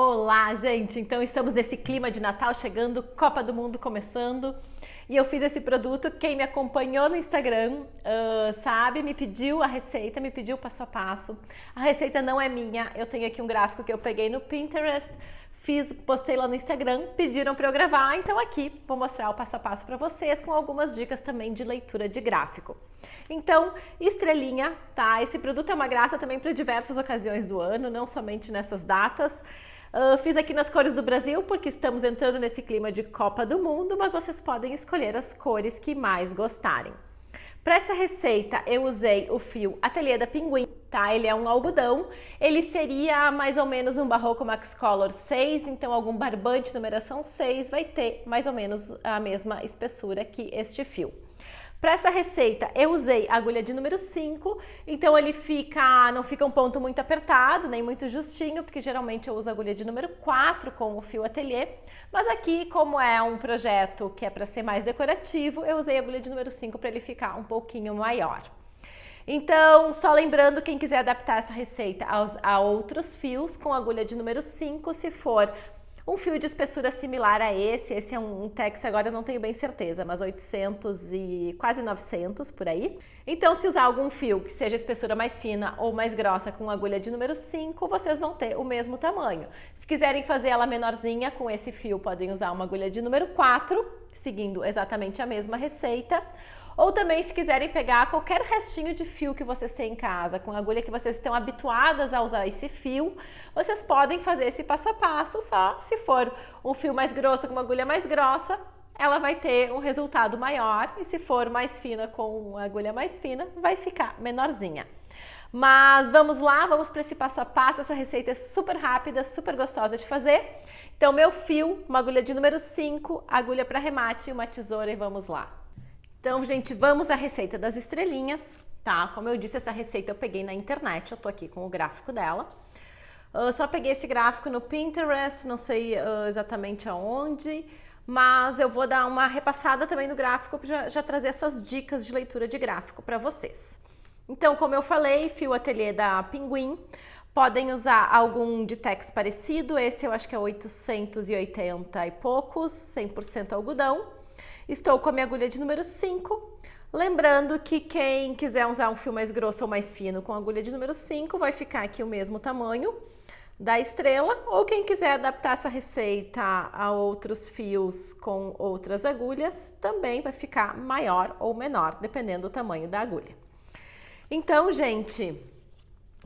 Olá, gente! Então estamos nesse clima de Natal chegando, Copa do Mundo começando e eu fiz esse produto. Quem me acompanhou no Instagram sabe, me pediu a receita, me pediu o passo a passo. A receita não é minha, eu tenho aqui um gráfico que eu peguei no Pinterest, postei lá no Instagram, pediram para eu gravar, então aqui vou mostrar o passo a passo para vocês com algumas dicas também de leitura de gráfico. Então, estrelinha, tá? Esse produto é uma graça também para diversas ocasiões do ano, não somente nessas datas. Fiz aqui nas cores do Brasil porque estamos entrando nesse clima de Copa do Mundo, mas vocês podem escolher as cores que mais gostarem. Para essa receita eu usei o fio Ateliê da Pinguim, tá? Ele é um algodão, ele seria mais ou menos um Barroco Max Color 6, então algum barbante numeração 6 vai ter mais ou menos a mesma espessura que este fio. Para essa receita eu usei a agulha de número 5, então ele não fica um ponto muito apertado, nem muito justinho, porque geralmente eu uso a agulha de número 4 com o fio ateliê, mas aqui, como é um projeto que é para ser mais decorativo, eu usei a agulha de número 5 para ele ficar um pouquinho maior. Então, só lembrando, quem quiser adaptar essa receita a outros fios com agulha de número 5, se for um fio de espessura similar a esse é um Tex, agora eu não tenho bem certeza, mas 800 e quase 900 por aí. Então, se usar algum fio que seja espessura mais fina ou mais grossa com agulha de número 5, vocês vão ter o mesmo tamanho. Se quiserem fazer ela menorzinha com esse fio, podem usar uma agulha de número 4, seguindo exatamente a mesma receita. Ou também, se quiserem pegar qualquer restinho de fio que vocês têm em casa, com a agulha que vocês estão habituadas a usar esse fio, vocês podem fazer esse passo a passo, só se for um fio mais grosso com uma agulha mais grossa, ela vai ter um resultado maior, e se for mais fina com uma agulha mais fina, vai ficar menorzinha. Mas vamos lá, vamos para esse passo a passo. Essa receita é super rápida, super gostosa de fazer. Então, meu fio, uma agulha de número 5, agulha para remate e uma tesoura, e vamos lá. Então, gente, vamos à receita das estrelinhas, tá? Como eu disse, essa receita eu peguei na internet, eu tô aqui com o gráfico dela. Só peguei esse gráfico no Pinterest, não sei exatamente aonde, mas eu vou dar uma repassada também no gráfico para já trazer essas dicas de leitura de gráfico para vocês. Então, como eu falei, fio ateliê da Pinguim, podem usar algum de Tex parecido, esse eu acho que é 880 e poucos, 100% algodão. Estou com a minha agulha de número 5, lembrando que quem quiser usar um fio mais grosso ou mais fino com a agulha de número 5, vai ficar aqui o mesmo tamanho da estrela, ou quem quiser adaptar essa receita a outros fios com outras agulhas, também vai ficar maior ou menor, dependendo do tamanho da agulha. Então, gente,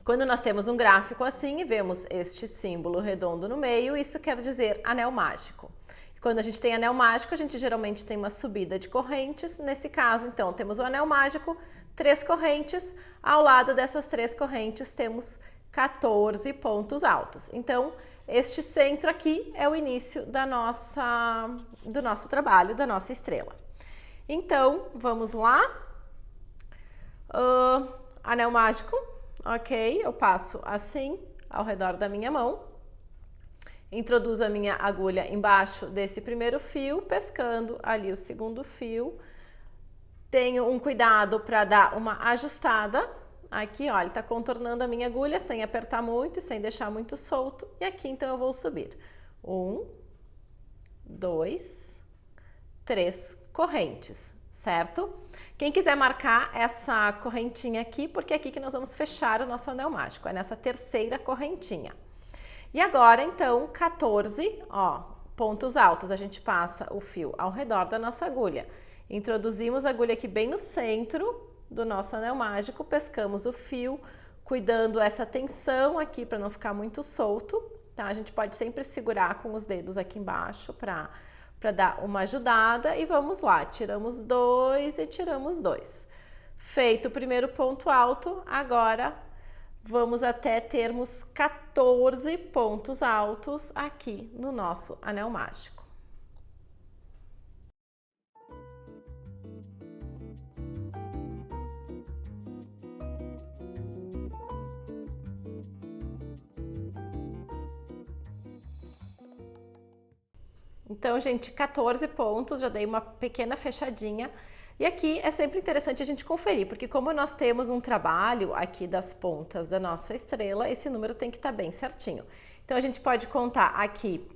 quando nós temos um gráfico assim e vemos este símbolo redondo no meio, isso quer dizer anel mágico. Quando a gente tem anel mágico, a gente geralmente tem uma subida de correntes. Nesse caso, então, temos o anel mágico, 3 correntes. Ao lado dessas 3 correntes, temos 14 pontos altos. Então, este centro aqui é o início do nosso trabalho, da nossa estrela. Então, vamos lá. Anel mágico, ok? Eu passo assim ao redor da minha mão. Introduzo a minha agulha embaixo desse primeiro fio, pescando ali o segundo fio. Tenho um cuidado para dar uma ajustada. Aqui, ó, ele tá contornando a minha agulha sem apertar muito e sem deixar muito solto. E aqui, então, eu vou subir. 1, 2, 3 correntes, certo? Quem quiser marcar essa correntinha aqui, porque é aqui que nós vamos fechar o nosso anel mágico, é nessa terceira correntinha. E agora, então, 14, ó, pontos altos. A gente passa o fio ao redor da nossa agulha. Introduzimos a agulha aqui bem no centro do nosso anel mágico, pescamos o fio, cuidando essa tensão aqui para não ficar muito solto, tá? A gente pode sempre segurar com os dedos aqui embaixo para dar uma ajudada. E vamos lá, tiramos 2 e tiramos 2. Feito o primeiro ponto alto, agora vamos até termos 14 pontos altos aqui no nosso anel mágico. Então, gente, 14 pontos, já dei uma pequena fechadinha. E aqui é sempre interessante a gente conferir, porque como nós temos um trabalho aqui das pontas da nossa estrela, esse número tem que estar bem certinho. Então a gente pode contar aqui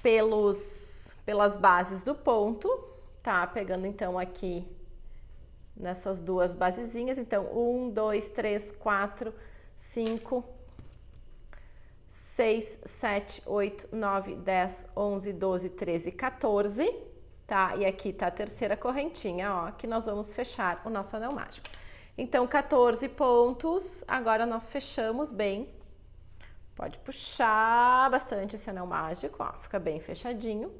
pelas bases do ponto, tá? Pegando então aqui nessas duas basezinhas, então 1, 2, 3, 4, 5, 6, 7, 8, 9, 10, 11, 12, 13, 14, tá? E aqui tá a terceira correntinha, ó, que nós vamos fechar o nosso anel mágico. Então, 14 pontos, agora nós fechamos bem. Pode puxar bastante esse anel mágico, ó, fica bem fechadinho.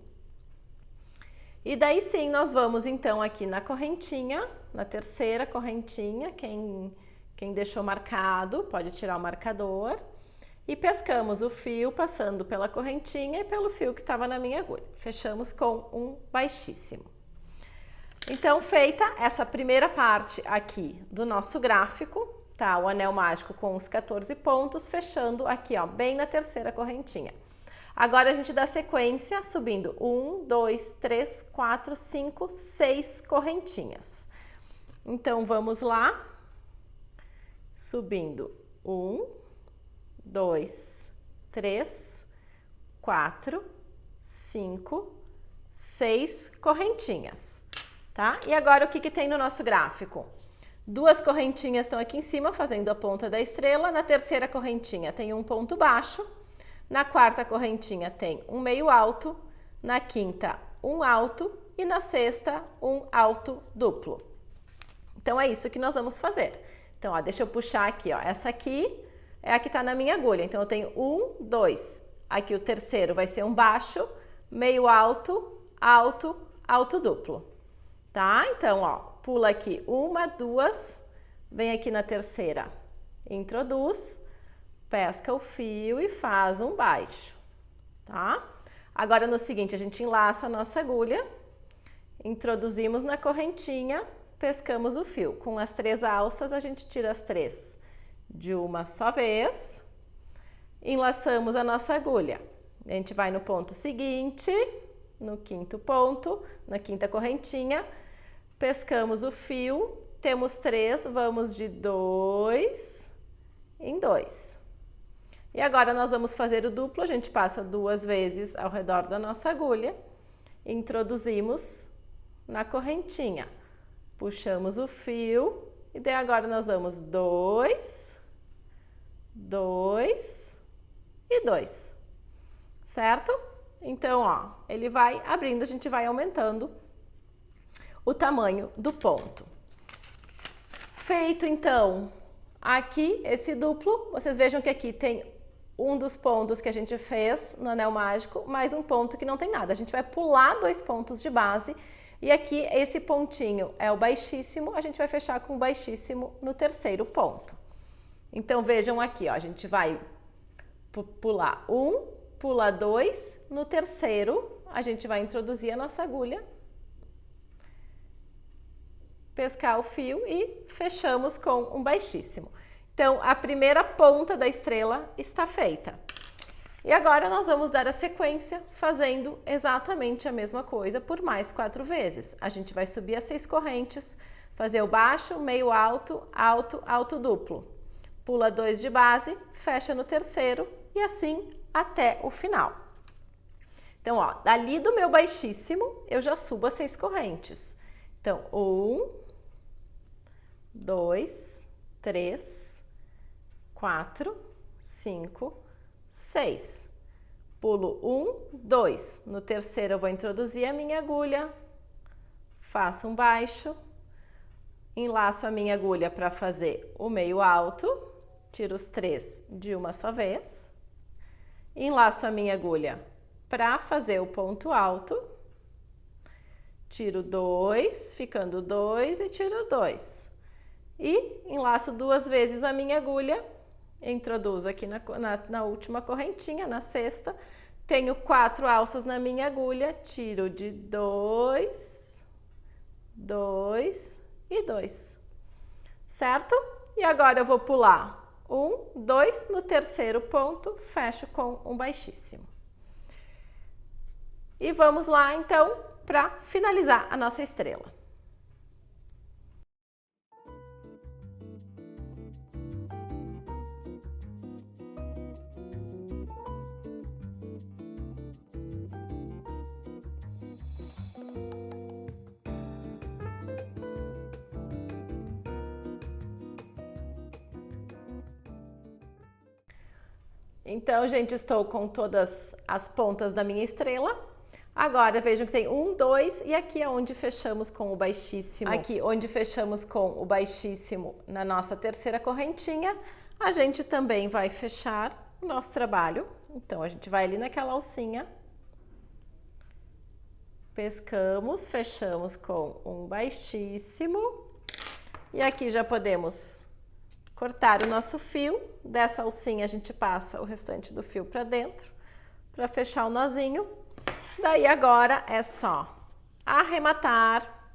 E daí sim, nós vamos então aqui na correntinha, na terceira correntinha, quem deixou marcado pode tirar o marcador. E pescamos o fio passando pela correntinha e pelo fio que estava na minha agulha. Fechamos com um baixíssimo. Então, feita essa primeira parte aqui do nosso gráfico, tá? O anel mágico com os 14 pontos, fechando aqui, ó, bem na terceira correntinha. Agora a gente dá sequência subindo 1, 2, 3, 4, 5, 6 correntinhas. Então, vamos lá. Subindo 1, 2, 3, 4, 5, 6 correntinhas, tá? E agora o que tem no nosso gráfico? Duas correntinhas estão aqui em cima fazendo a ponta da estrela, na terceira correntinha tem um ponto baixo, na quarta correntinha tem um meio alto, na quinta um alto e na sexta um alto duplo. Então é isso que nós vamos fazer. Então, ó, deixa eu puxar aqui, ó, essa aqui é a que tá na minha agulha, então eu tenho 1, 2, aqui o terceiro vai ser um baixo, meio alto, alto, alto duplo, tá? Então, ó, pula aqui 1, 2, vem aqui na terceira, introduz, pesca o fio e faz um baixo, tá? Agora no seguinte, a gente enlaça a nossa agulha, introduzimos na correntinha, pescamos o fio. Com as 3 alças, a gente tira as 3 de uma só vez, enlaçamos a nossa agulha. A gente vai no ponto seguinte, no quinto ponto, na quinta correntinha, pescamos o fio, temos 3, vamos de 2 em 2. E agora nós vamos fazer o duplo, a gente passa 2 vezes ao redor da nossa agulha, introduzimos na correntinha, puxamos o fio e daí agora nós vamos 2, 2 e 2, certo? Então, ó, ele vai abrindo, a gente vai aumentando o tamanho do ponto. Feito, então, aqui esse duplo, vocês vejam que aqui tem um dos pontos que a gente fez no anel mágico, mais um ponto que não tem nada. A gente vai pular 2 pontos de base e aqui esse pontinho é o baixíssimo, a gente vai fechar com o baixíssimo no terceiro ponto. Então vejam aqui, ó, a gente vai pular 1, pula 2, no terceiro a gente vai introduzir a nossa agulha, pescar o fio e fechamos com um baixíssimo. Então, a primeira ponta da estrela está feita. E agora nós vamos dar a sequência fazendo exatamente a mesma coisa por mais 4 vezes. A gente vai subir as 6 correntes, fazer o baixo, meio alto, alto, alto duplo. Pula 2 de base, fecha no terceiro e assim até o final. Então, ó, dali do meu baixíssimo, eu já subo as 6 correntes. Então, 1, 2, 3, 4, 5, 6. Pulo 1, 2. No terceiro eu vou introduzir a minha agulha, faço um baixo, enlaço a minha agulha para fazer o meio alto, tiro os 3 de uma só vez, enlaço a minha agulha para fazer o ponto alto, tiro 2, ficando 2 e tiro 2. E enlaço 2 vezes a minha agulha, introduzo aqui na última correntinha, na sexta, tenho 4 alças na minha agulha, tiro de 2, 2 e 2, certo? E agora eu vou pular 1, 2, no terceiro ponto, fecho com um baixíssimo. E vamos lá, então, para finalizar a nossa estrela. Então, gente, estou com todas as pontas da minha estrela. Agora, vejam que tem 1, 2 e aqui é onde fechamos com o baixíssimo. Aqui, onde fechamos com o baixíssimo na nossa terceira correntinha, a gente também vai fechar o nosso trabalho. Então, a gente vai ali naquela alcinha, pescamos, fechamos com um baixíssimo e aqui já podemos cortar o nosso fio. Dessa alcinha a gente passa o restante do fio para dentro para fechar o nozinho. Daí agora é só arrematar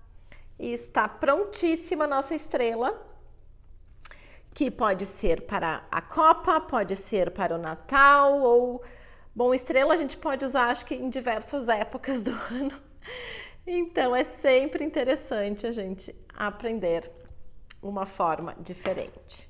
e está prontíssima a nossa estrela, que pode ser para a copa, pode ser para o Natal ou... Bom, estrela a gente pode usar acho que em diversas épocas do ano. Então é sempre interessante a gente aprender uma forma diferente.